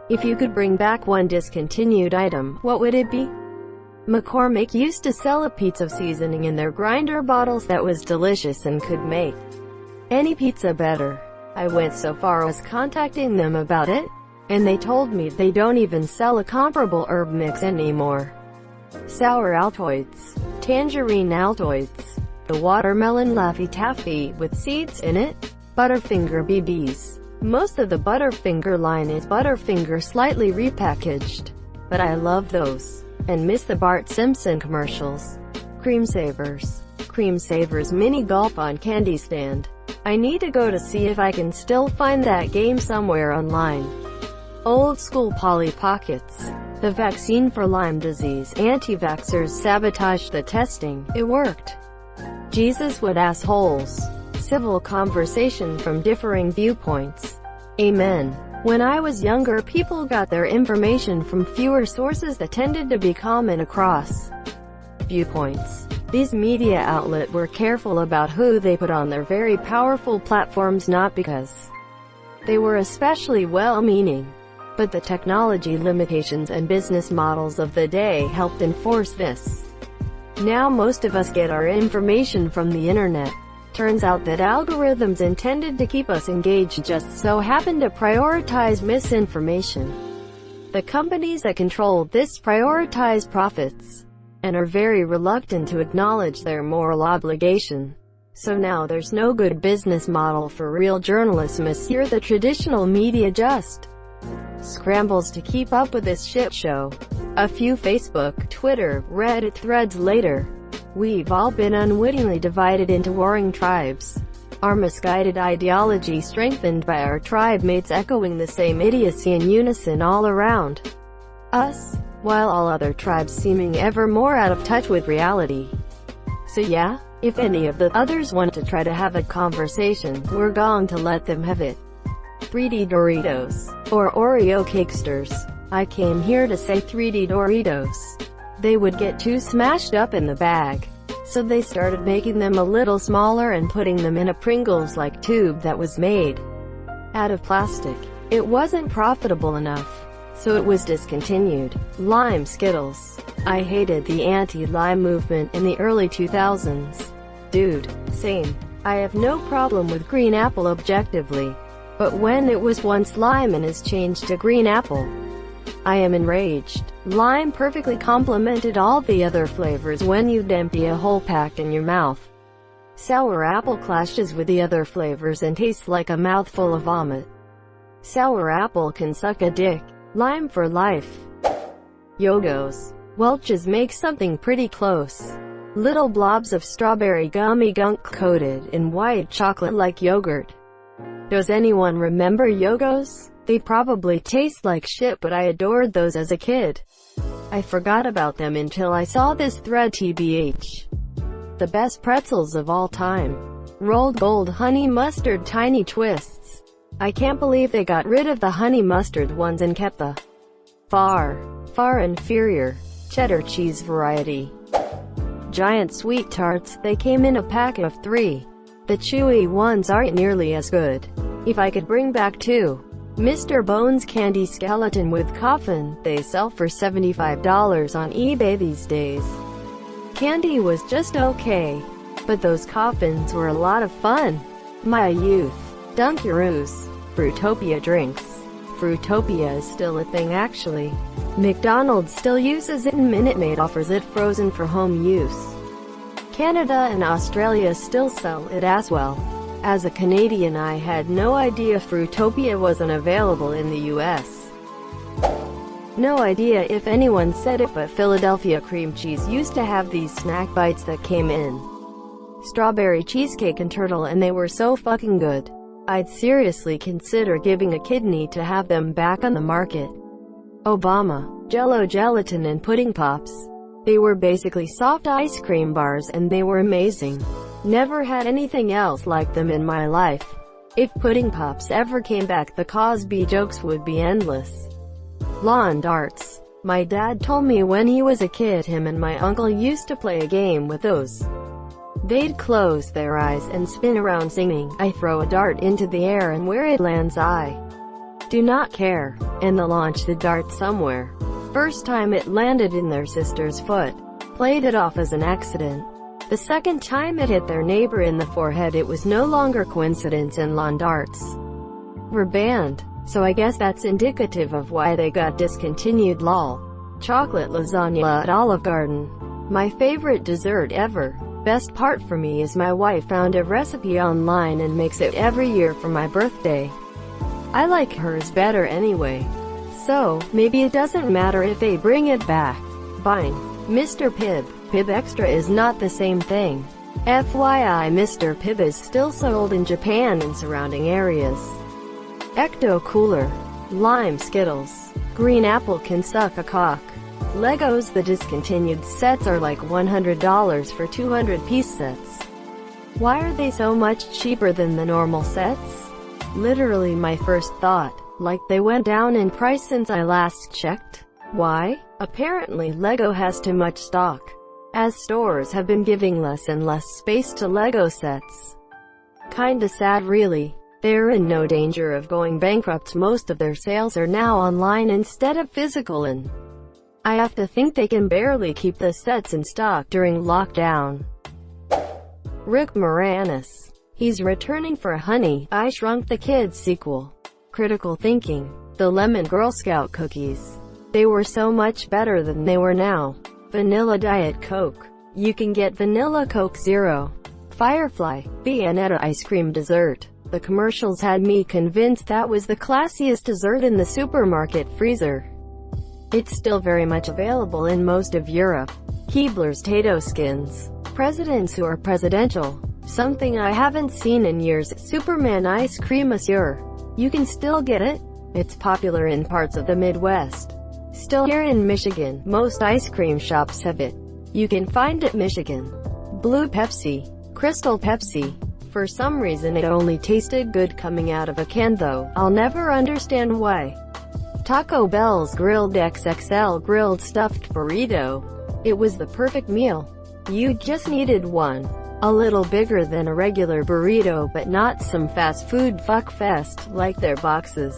If you could bring back one discontinued item, what would it be? McCormick used to sell a pizza seasoning in their grinder bottles that was delicious and could make any pizza better. I went so far as contacting them about it, and they told me they don't even sell a comparable herb mix anymore. Sour Altoids, Tangerine Altoids, the Watermelon Laffy Taffy with seeds in it, Butterfinger BBs. Most of the Butterfinger line is Butterfinger slightly repackaged, but I love those, and miss the Bart Simpson commercials. Cream Savers mini gulp on candy stand. I need to go to see if I can still find that game somewhere online. Old school Polly Pockets. The vaccine for Lyme disease. Anti-vaxxers sabotaged the testing. It worked. Jesus, what assholes. Civil conversation from differing viewpoints. Amen. When I was younger, people got their information from fewer sources that tended to be common across viewpoints. These media outlets were careful about who they put on their very powerful platforms, not because they were especially well-meaning, but the technology limitations and business models of the day helped enforce this. Now most of us get our information from the internet. Turns out that algorithms intended to keep us engaged just so happen to prioritize misinformation. The companies that control this prioritize profits, and are very reluctant to acknowledge their moral obligation. So now there's no good business model for real journalists, monsieur. The traditional media just scrambles to keep up with this shit show. A few Facebook, Twitter, Reddit threads later, we've all been unwittingly divided into warring tribes. Our misguided ideology strengthened by our tribe mates echoing the same idiocy in unison all around us, while all other tribes seeming ever more out of touch with reality. So yeah, if any of the others want to try to have a conversation, we're going to let them have it. 3D Doritos, or Oreo Cakesters. I came here to say 3D Doritos. They would get too smashed up in the bag, so they started making them a little smaller and putting them in a Pringles-like tube that was made out of plastic. It wasn't profitable enough, so it was discontinued. Lime Skittles. I hated the anti-lime movement in the early 2000s. Dude, same. I have no problem with green apple objectively, but when it was once lime and is changed to green apple, I am enraged. Lime perfectly complemented all the other flavors when you'd empty a whole pack in your mouth. Sour apple clashes with the other flavors and tastes like a mouthful of vomit. Sour apple can suck a dick. Lime for life. Yogos. Welch's make something pretty close. Little blobs of strawberry gummy gunk coated in white chocolate like yogurt. Does anyone remember Yogos? They probably taste like shit, but I adored those as a kid. I forgot about them until I saw this thread. TBH. The best pretzels of all time. Rolled gold honey mustard tiny twists. I can't believe they got rid of the honey mustard ones and kept the far inferior cheddar cheese variety. Giant sweet tarts. They came in a pack of 3. The chewy ones aren't nearly as good. If I could bring back 2. Mr. Bones candy skeleton with coffin. They sell for $75 on eBay these days. Candy was just okay, but those coffins were a lot of fun. My youth. Dunkaroos. Fruitopia drinks. Fruitopia is still a thing actually. McDonald's still uses it and Minute Maid offers it frozen for home use. Canada and Australia still sell it as well. As a Canadian, I had no idea Fruitopia wasn't available in the US. No idea if anyone said it, but Philadelphia cream cheese used to have these snack bites that came in strawberry cheesecake and turtle, and they were so fucking good. I'd seriously consider giving a kidney to have them back on the market. Obama. Jell-O gelatin and pudding pops. They were basically soft ice cream bars and they were amazing. Never had anything else like them in my life. If pudding pops ever came back, the Cosby jokes would be endless. Lawn darts. My dad told me when he was a kid him and my uncle used to play a game with those. They'd close their eyes and spin around singing, "I throw a dart into the air and where it lands I do not care." and they'll launch the dart somewhere. First time it landed in their sister's foot. Played it off as an accident. The second time it hit their neighbor in the forehead, it was no longer coincidence, and lawn darts were banned. So I guess that's indicative of why they got discontinued. Lol. Chocolate lasagna at Olive Garden. My favorite dessert ever. Best part for me is my wife found a recipe online and makes it every year for my birthday. I like hers better anyway. So, maybe it doesn't matter if they bring it back. Fine. Mr. Pibb. Pibb Extra is not the same thing. FYI, Mr. Pibb is still sold in Japan and surrounding areas. Ecto Cooler. Lime Skittles. Green apple can suck a cock. Legos. The discontinued sets are like $100 for 200-piece sets. Why are they so much cheaper than the normal sets? Literally my first thought. Like they went down in price since I last checked? Why? Apparently Lego has too much stock, as stores have been giving less and less space to Lego sets. Kinda sad really. They're in no danger of going bankrupt. Most of their sales are now online instead of physical, and I have to think they can barely keep the sets in stock during lockdown. Rick Moranis. He's returning for Honey, I Shrunk the Kids sequel. Critical thinking. The lemon Girl Scout cookies. They were so much better than they were now. Vanilla Diet Coke. You can get Vanilla Coke Zero. Firefly. Viennetta ice cream dessert. The commercials had me convinced that was the classiest dessert in the supermarket freezer. It's still very much available in most of Europe. Keebler's Tato Skins. Presidents who are presidential. Something I haven't seen in years. Superman Ice Cream Monsieur. You can still get it. It's popular in parts of the Midwest. Still here in Michigan, most ice cream shops have it. You can find it. Michigan. Blue Pepsi. Crystal Pepsi. For some reason it only tasted good coming out of a can though. I'll never understand why. Taco Bell's Grilled XXL Grilled Stuffed Burrito. It was the perfect meal. You just needed one. A little bigger than a regular burrito, but not some fast food fuckfest like their boxes.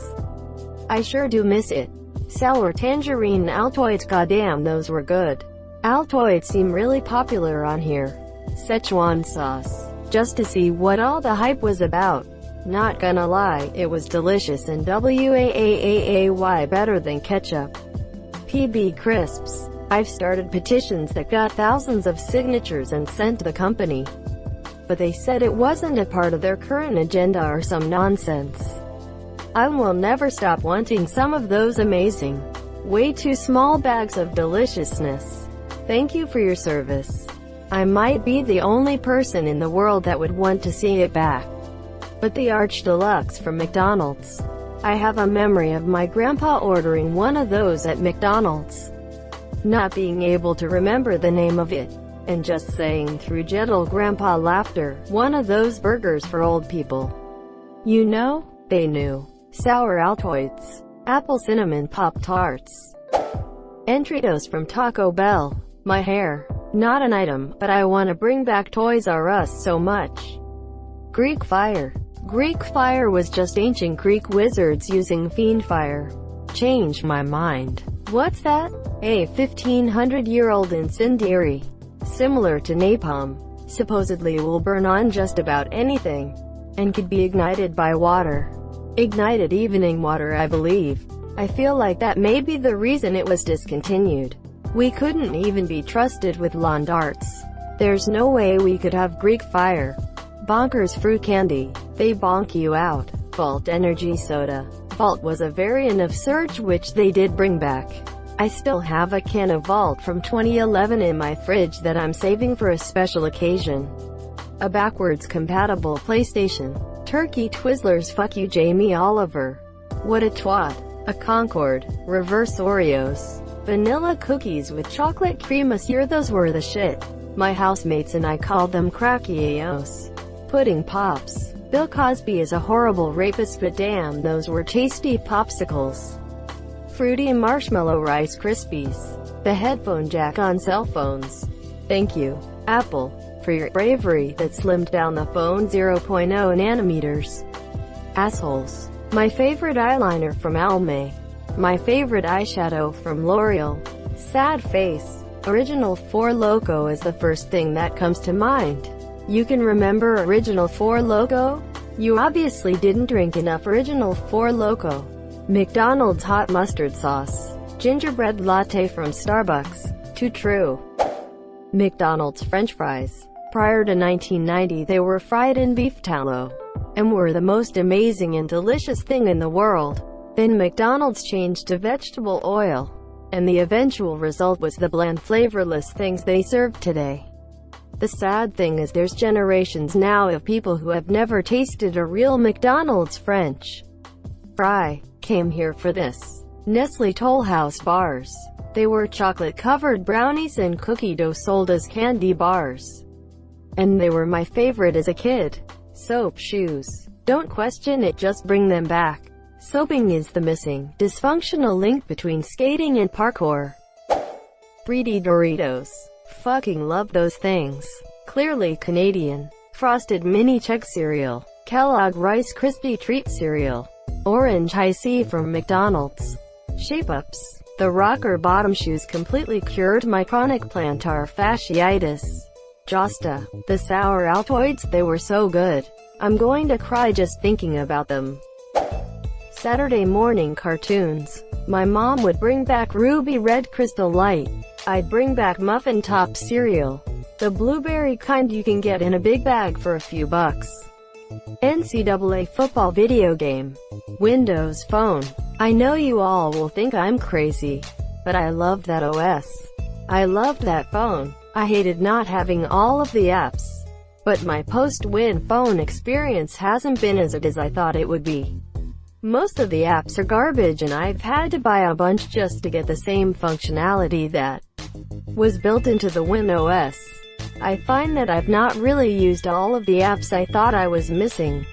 I sure do miss it. Sour tangerine Altoids. Goddamn, those were good. Altoids seem really popular on here. Szechuan sauce. Just to see what all the hype was about. Not gonna lie, it was delicious and WAAAAY better than ketchup. PB Crisps. I've started petitions that got thousands of signatures and sent to the company. But they said it wasn't a part of their current agenda or some nonsense. I will never stop wanting some of those amazing, way too small bags of deliciousness. Thank you for your service. I might be the only person in the world that would want to see it back. But the Arch Deluxe from McDonald's. I have a memory of my grandpa ordering one of those at McDonald's, not being able to remember the name of it, and just saying through gentle grandpa laughter, one of those burgers for old people. You know, they knew. Sour Altoids. Apple Cinnamon Pop-Tarts. Entritos from Taco Bell. My hair. Not an item, but I want to bring back Toys R Us so much. Greek Fire. Greek Fire was just ancient Greek wizards using fiend fire. Changed my mind. What's that? A 1500-year-old incendiary. Similar to napalm. Supposedly will burn on just about anything. And could be ignited by water. Ignited evening water, I believe. I feel like that may be the reason it was discontinued. We couldn't even be trusted with lawn darts. There's no way we could have Greek Fire. Bonkers fruit candy. They bonk you out. Vault energy soda. Vault was a variant of Surge which they did bring back. I still have a can of Vault from 2011 in my fridge that I'm saving for a special occasion. A backwards compatible PlayStation. Turkey Twizzlers. Fuck you Jamie Oliver. What a twat. A Concord. Reverse Oreos. Vanilla cookies with chocolate cream monsieur. Those were the shit. My housemates and I called them Crackios. Pudding Pops. Bill Cosby is a horrible rapist, but damn, those were tasty popsicles. Fruity Marshmallow Rice Krispies. The headphone jack on cell phones. Thank you, Apple, for your bravery that slimmed down the phone 0.0 nanometers. Assholes. My favorite eyeliner from Almay. My favorite eyeshadow from L'Oreal. Sad face. Original Four Loko is the first thing that comes to mind. You can remember Original Four Loko? You obviously didn't drink enough Original Four Loko. McDonald's hot mustard sauce. Gingerbread latte from Starbucks. Too true. McDonald's French fries. Prior to 1990 they were fried in beef tallow, and were the most amazing and delicious thing in the world. Then McDonald's changed to vegetable oil, and the eventual result was the bland flavorless things they serve today. The sad thing is there's generations now of people who have never tasted a real McDonald's French fry. Came here for this. Nestle Toll House bars. They were chocolate-covered brownies and cookie dough sold as candy bars. And they were my favorite as a kid. Soap shoes. Don't question it, just bring them back. Soaping is the missing, dysfunctional link between skating and parkour. 3D Doritos. Fucking love those things. Clearly Canadian. Frosted Mini Chex cereal. Kellogg Rice Krispie Treat cereal. Orange High C from McDonald's. Shape-ups. The rocker bottom shoes completely cured my chronic plantar fasciitis. Josta. The sour Altoids, they were so good. I'm going to cry just thinking about them. Saturday morning cartoons. My mom would bring back Ruby Red Crystal Light. I'd bring back Muffin Top cereal. The blueberry kind you can get in a big bag for a few bucks. NCAA football video game. Windows Phone. I know you all will think I'm crazy, but I loved that OS. I loved that phone. I hated not having all of the apps. But my post-win phone experience hasn't been as good as I thought it would be. Most of the apps are garbage and I've had to buy a bunch just to get the same functionality that was built into the Win OS. I find that I've not really used all of the apps I thought I was missing.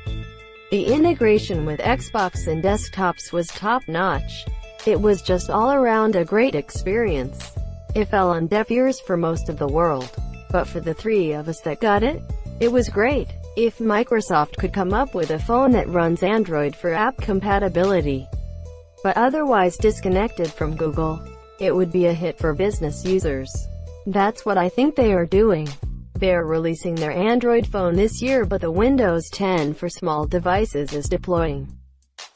The integration with Xbox and desktops was top-notch. It was just all around a great experience. It fell on deaf ears for most of the world, but for the three of us that got it, it was great. If Microsoft could come up with a phone that runs Android for app compatibility, but otherwise disconnected from Google, it would be a hit for business users. That's what I think they are doing. They're releasing their Android phone this year, but the Windows 10 for small devices is deploying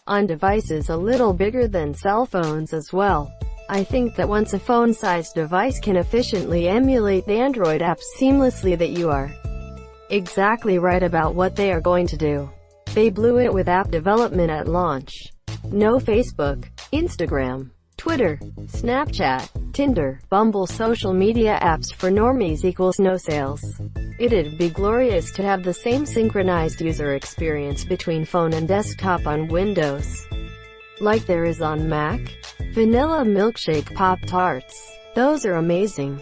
on devices a little bigger than cell phones as well. I think that once a phone-sized device can efficiently emulate the Android apps seamlessly, that you are exactly right about what they are going to do. They blew it with app development at launch. No Facebook, Instagram, Twitter, Snapchat, Tinder, Bumble social media apps for normies equals no sales. It'd be glorious to have the same synchronized user experience between phone and desktop on Windows, like there is on Mac. Vanilla milkshake Pop-Tarts. Those are amazing.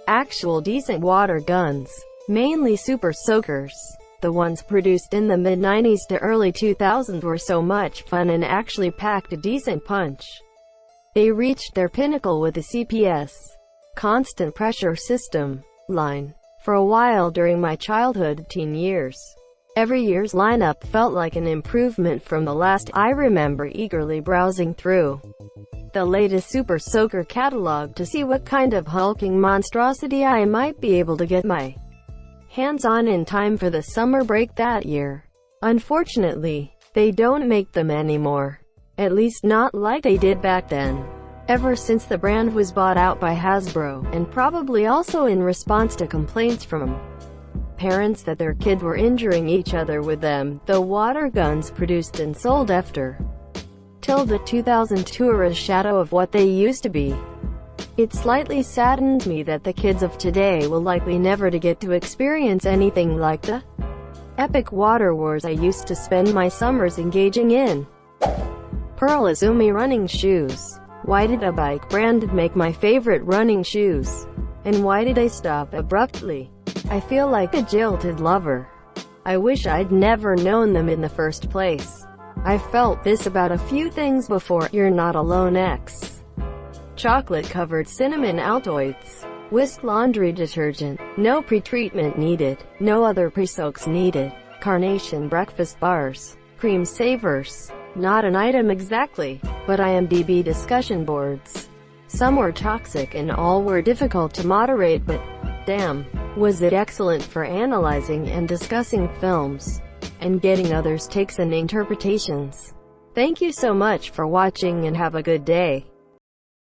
Actual decent water guns. Mainly super soakers. The ones produced in the mid-90s to early 2000s were so much fun and actually packed a decent punch. They reached their pinnacle with the CPS, constant pressure system, line. For a while during my childhood teen years, every year's lineup felt like an improvement from the last. I remember eagerly browsing through the latest Super Soaker catalog to see what kind of hulking monstrosity I might be able to get my hands on in time for the summer break that year. Unfortunately, they don't make them anymore. At least not like they did back then. Ever since the brand was bought out by Hasbro, and probably also in response to complaints from parents that their kids were injuring each other with them, the water guns produced and sold after till the 2002 are a shadow of what they used to be. It slightly saddens me that the kids of today will likely never to get to experience anything like the epic water wars I used to spend my summers engaging in. Pearl Izumi running shoes. Why did a bike brand make my favorite running shoes? And why did I stop abruptly? I feel like a jilted lover. I wish I'd never known them in the first place. I felt this about a few things before. You're Not Alone X. Chocolate-covered cinnamon Altoids. Whisk laundry detergent. No pre-treatment needed. No other pre-soaks needed. Carnation breakfast bars. Cream savers. Not an item exactly. but IMDb discussion boards. Some were toxic and all were difficult to moderate, but damn, was it excellent for analyzing and discussing films, and getting others' takes and interpretations. Thank you so much for watching and have a good day.